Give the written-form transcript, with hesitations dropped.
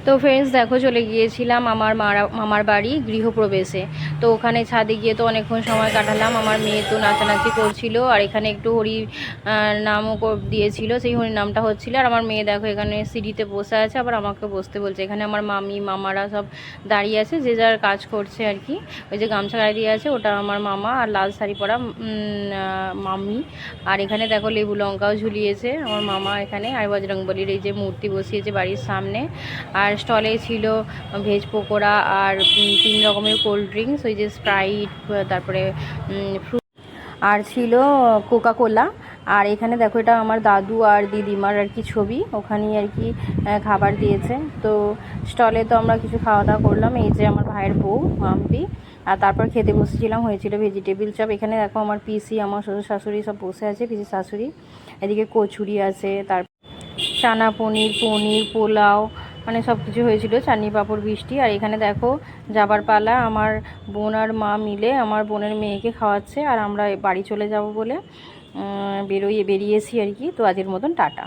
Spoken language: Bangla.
তো ফ্রেন্ডস দেখো, চলে গিয়েছিলাম আমার মামার বাড়ি গৃহপ্রবেশে। তো ওখানে ছাদে গিয়ে তো অনেকক্ষণ সময় কাটালাম। আমার মেয়ে তো নাচানাচি করছিল, আর এখানে একটু হরি নামও দিয়েছিল, সেই হরি নামটা হচ্ছিল। আর আমার মেয়ে দেখো এখানে সিঁড়িতে বসে আছে, আবার আমাকে বসতে বলছে। এখানে আমার মামি মামারা সব দাঁড়িয়ে আছে, যে যার কাজ করছে আর কি। ওই যে গামছা গায়ে দিয়ে আছে, ওটা আমার মামা, আর লাল শাড়ি পরা মামি। আর এখানে দেখো লেবু লঙ্কাও ঝুলিয়েছে আমার মামা এখানে। আর বজরংবলির এই যে মূর্তি বসিয়েছে বাড়ির সামনে। আর স্টলে ছিল ভেজ পকোড়া আর 3 রকমের কোল্ড ড্রিঙ্কস, ওই যে স্প্রাইট, তারপরে ফ্রুট, আর ছিল কোকা কোলা। আর এখানে দেখো, এটা আমার দাদু আর দিদিমার আর কি ছবি, ওখানেই আর কি খাবার দিয়েছে। তো স্টলে তো আমরা কিছু খাওয়া দাওয়া করলাম। এই যে আমার ভাইয়ের বউ মাম্পি, আর তারপর খেতে বসেছিলাম, হয়েছিল ভেজিটেবিল চপ। এখানে দেখো আমার পিসি, আমার শ্বশুর শাশুড়ি সব বসে আছে, পিসি শাশুড়ি। এদিকে কচুরি আছে, তার চানা পনির, পনির পোলাও, মানে সব কিছু হয়েছিল, চাটনি পাঁপড় বৃষ্টি। আর এখানে দেখো যাবার পালা, আমার বোন আর মা মিলে আমার বোনের মেয়েকে খাওয়াচ্ছে। আর আমরা বাড়ি চলে যাব বলে বেরিয়েছি আর কি। তো আজকের মতন টাটা।